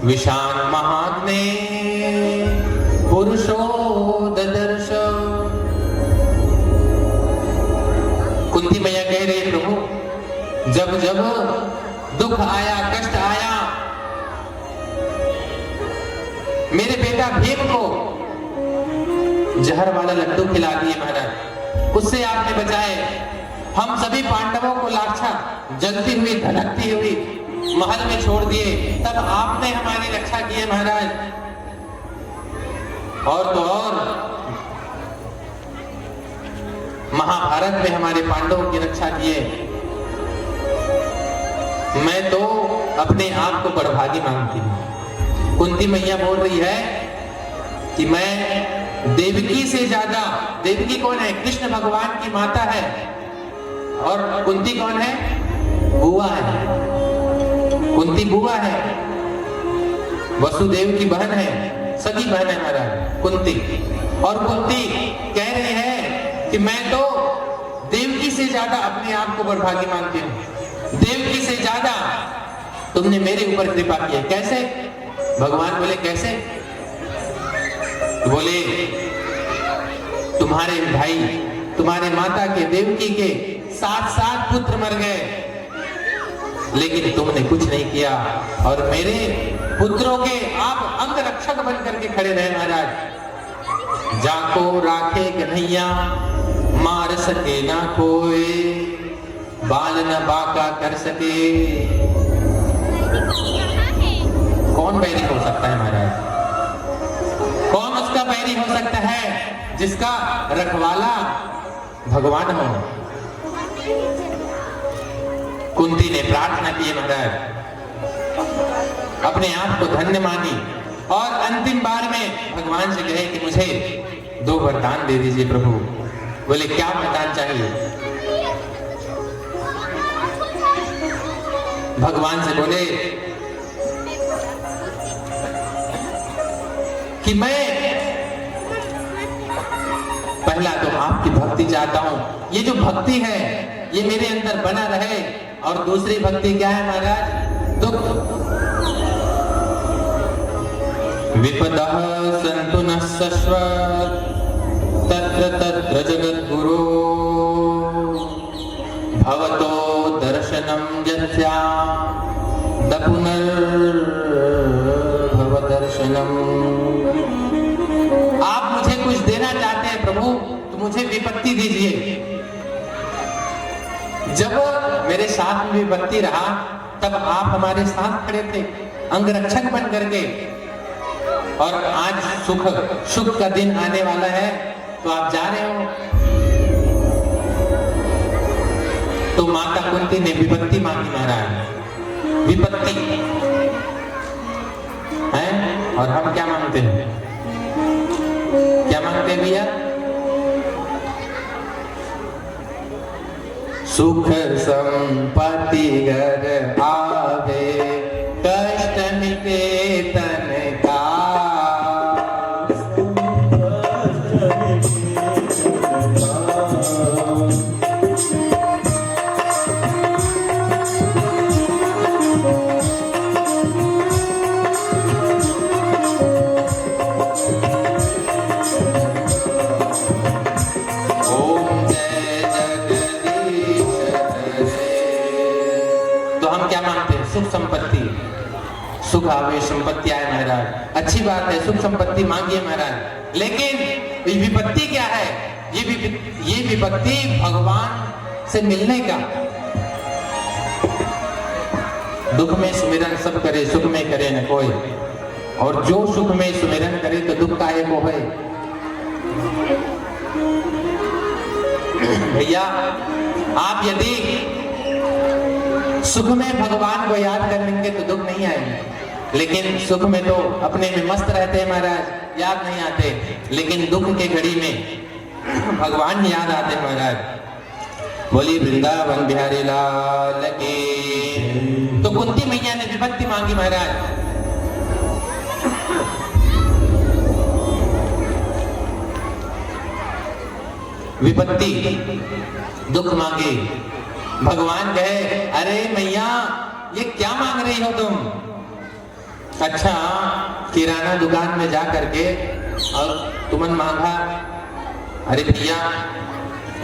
विशान महात्मे पुरुषो ददर्श। कुंती मैया कह रही प्रभु जब जब दुख आया, कष्ट आया, मेरे बेटा भीम को जहर वाला लड्डू खिला दिए महाराज, उससे आपने बचाए। हम सभी पांडवों को लाक्षा जलती हुई धड़कती हुई महल में छोड़ दिए, तब आपने हमारी रक्षा की है महाराज। और तो और महाभारत में हमारे पांडवों की रक्षा किए। मैं तो अपने आप को बड़भागी मानती हूं। कुंती मैया बोल रही है कि मैं देवकी से ज्यादा, देवकी कौन है? कृष्ण भगवान की माता है। और कुंती कौन है? बुआ है। कुंती बुआ है, वसुदेव की बहन है, सगी बहन है महाराज कुंती। और कुंती कह रही है कि मैं तो देवकी से ज्यादा अपने आप को बड़भागी मानती हूं। देवकी से ज्यादा तुमने मेरे ऊपर कृपा की है। कैसे? भगवान बोले कैसे? बोले तुम्हारे भाई, तुम्हारे माता के देवकी के 7 पुत्र मर गए, लेकिन तुमने कुछ नहीं किया और मेरे पुत्रों के आप अंग रक्षक बन करके खड़े रहे महाराज। जाको राखे कन्हैया, मार सके ना कोई, बाल न बाका कर सके। कौन बैरी हो सकता है महाराज? कौन उसका बैरी हो सकता है जिसका रखवाला भगवान हो? कुंती ने प्रार्थना की महाराज, अपने आप को धन्य मानी और अंतिम बार में भगवान से कहे कि मुझे 2 वरदान दे दीजिए प्रभु। बोले क्या वरदान चाहिए? भगवान से बोले कि मैं पहला तो आपकी भक्ति चाहता हूं, ये जो भक्ति है ये मेरे अंदर बना रहे। और दूसरी भक्ति क्या है महाराज? दुख। विपदः सन्तु नः शश्वत्, तत्र तत्र जगद्गुरो, भवतो दर्शनं यस्यां न पुनर्भव दर्शनम्। आप मुझे कुछ देना चाहते हैं प्रभु, तो मुझे विपत्ति दीजिए। जब मेरे साथ में विपत्ति रहा तब आप हमारे साथ खड़े थे अंगरक्षक बन करके, और आज सुख का दिन आने वाला है तो आप जा रहे हो। तो माता कुंती ने विपत्ति मांगी महाराज, विपत्ति है। और हम क्या मांगते हैं? क्या मांगते हैं भैया? सुख संपत्ति घर आवे, कष्ट मिटे तन का। सुख संपत्ति, सुख आवे, संपत्ति आए महाराज, अच्छी बात है, सुख संपत्ति मांगिए महाराज। लेकिन विपत्ति क्या है? ये विपत्ति भगवान से मिलने का। दुख में सुमिरन सब करे, सुख में करे न कोई। और जो सुख में सुमिरन करे तो दुख काहे को है? भैया आप यदि सुख में भगवान को याद कर लेंगे तो दुख नहीं आएंगे। लेकिन सुख में तो अपने में मस्त रहते हैं महाराज, याद नहीं आते। लेकिन दुख के घड़ी में भगवान याद आते महाराज। बोली वृंदावन बिहारी लाल की। तो कुंती मैया ने विपत्ति मांगी महाराज। विपत्ति, दुख मांगे। भगवान कहे अरे मैया ये क्या मांग रही हो तुम? अच्छा, किराना दुकान में जा करके और तुमन मांगा, अरे भैया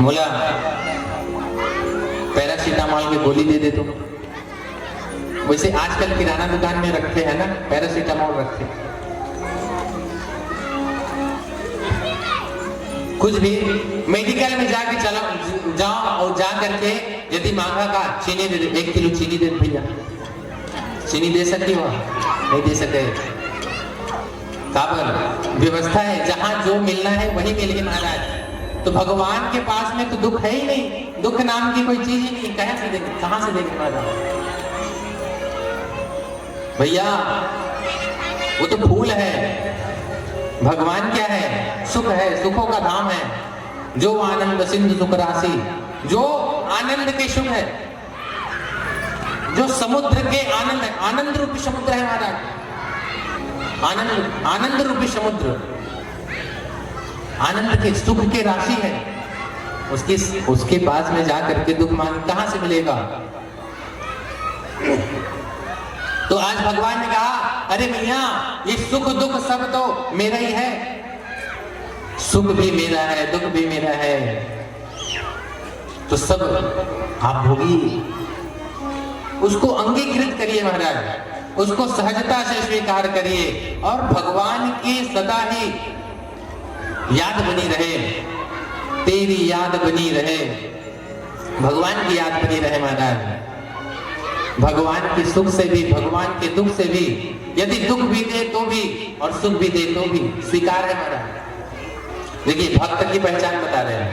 बोला पैरासीटामोल की गोली दे दे तुम। वैसे आजकल किराना दुकान में रखते हैं ना पैरासीटामोल रखते, कुछ भी मेडिकल में जाके जाओ और जा करके यदि मांगा का चीनी दे दे, 1 किलो चीनी दे भैया। चीनी दे सकती हो? नहीं दे सके। काबर व्यवस्था है, जहां जो मिलना है वही मिलेगी महाराज। तो भगवान के पास में तो दुख है ही नहीं, दुख नाम की कोई चीज ही नहीं, कहां से देंगे, कहां से देंगे महाराज? भैया वो तो फूल है, भगवान क्या है? सुख है, सुखों का धाम है। जो आनंद सिंधु सुख राशि, जो आनंद के सुख है, जो समुद्र के आनंद है, आनंद रूपी समुद्र है महाराज। आनंद, आनंद रूपी समुद्र, आनंद के सुख के राशि है। उसके पास में जाकर के दुख मांग कहां से मिलेगा? तो आज भगवान ने कहा, अरे भैया ये सुख दुख सब तो मेरा ही है, सुख भी मेरा है, दुख भी मेरा है, तो सब आप भोगी। उसको अंगीकृत करिए महाराज, उसको सहजता से स्वीकार करिए और भगवान की सदा ही याद बनी रहे, तेरी याद बनी रहे, भगवान की याद बनी रहे महाराज। भगवान के सुख से भी, भगवान के दुख से भी, यदि दुख भी दे तो भी और सुख भी दे तो भी स्वीकार है महाराज। देखिए भक्त की पहचान बता रहे हैं,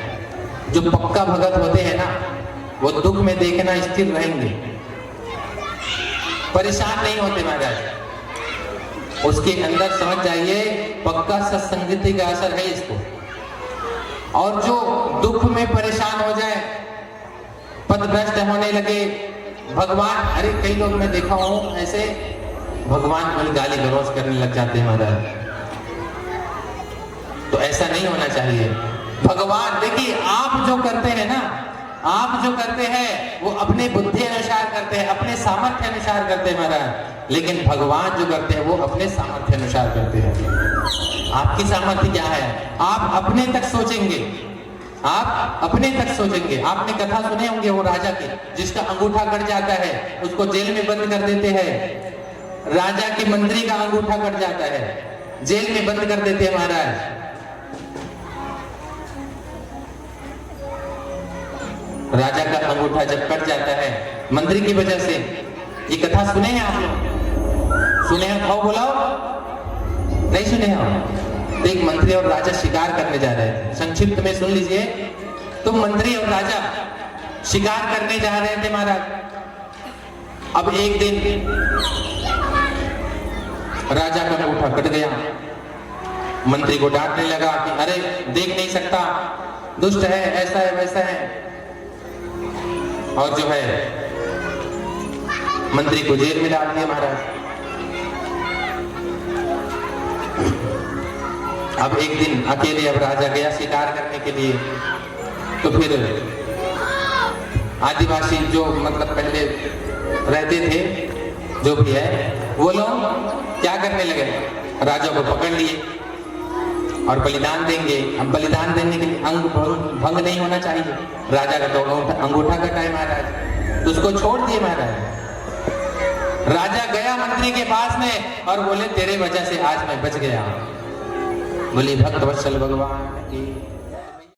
जो पक्का भगत होते हैं ना वो दुख में देखना स्थिर रहेंगे, परेशान नहीं होते महाराज। उसके अंदर समझ जाइए पक्का सत्संगति का असर है इसको। और जो दुख में परेशान हो जाए, पथभ्रष्ट होने लगे, भगवान, अरे कई लोग मैं देखा हूं ऐसे भगवान को गाली गलौज करने लग जाते हैं महाराज। तो ऐसा नहीं होना चाहिए। भगवान देखिए आप जो करते हैं ना, आप जो करते हैं वो अपने बुद्धि अनुसार करते हैं, अपने सामर्थ्य अनुसार करते हैं महाराज, लेकिन भगवान जो करते हैं वो अपने सामर्थ्य अनुसार करते हैं। आपकी सामर्थ्य क्या है? आप अपने तक सोचेंगे, आप अपने तक सोचेंगे। आपने कथा सुने होंगे वो राजा की, जिसका अंगूठा कट जाता है, उसको जेल में बंद कर देते हैं। राजा के मंत्री का अंगूठा कट जाता है, जेल में बंद कर देते हैं महाराज। राजा का अंगूठा जब कट जाता है मंत्री की वजह से, ये कथा सुने हैं आप लोग? सुने हैं? खाओ बोलाओ, नहीं सुने हैं? तो एक मंत्री और राजा शिकार करने जा रहे थे, संक्षिप्त में सुन लीजिए। तो मंत्री और राजा शिकार करने जा रहे थे महाराज। अब एक दिन राजा का अंगूठा कट गया, मंत्री को डांटने लगा कि अरे देख नहीं सकता, दुष्ट है, ऐसा है वैसा है, और जो है मंत्री को जेल में डाल दिया महाराज। अब एक दिन अकेले अब राजा गया शिकार करने के लिए, तो फिर आदिवासी जो मतलब पहले रहते थे जो भी है, वो लोग क्या करने लगे, राजा को पकड़ लिए और बलिदान देंगे। अब बलिदान देने के लिए अंग भंग नहीं होना चाहिए, राजा का तो अंगूठा कटा है महाराज, तो उसको छोड़ दिए महाराज। राजा गया मंत्री के पास में और बोले तेरे वजह से आज मैं बच गया। बोली भक्त वत्सल भगवान की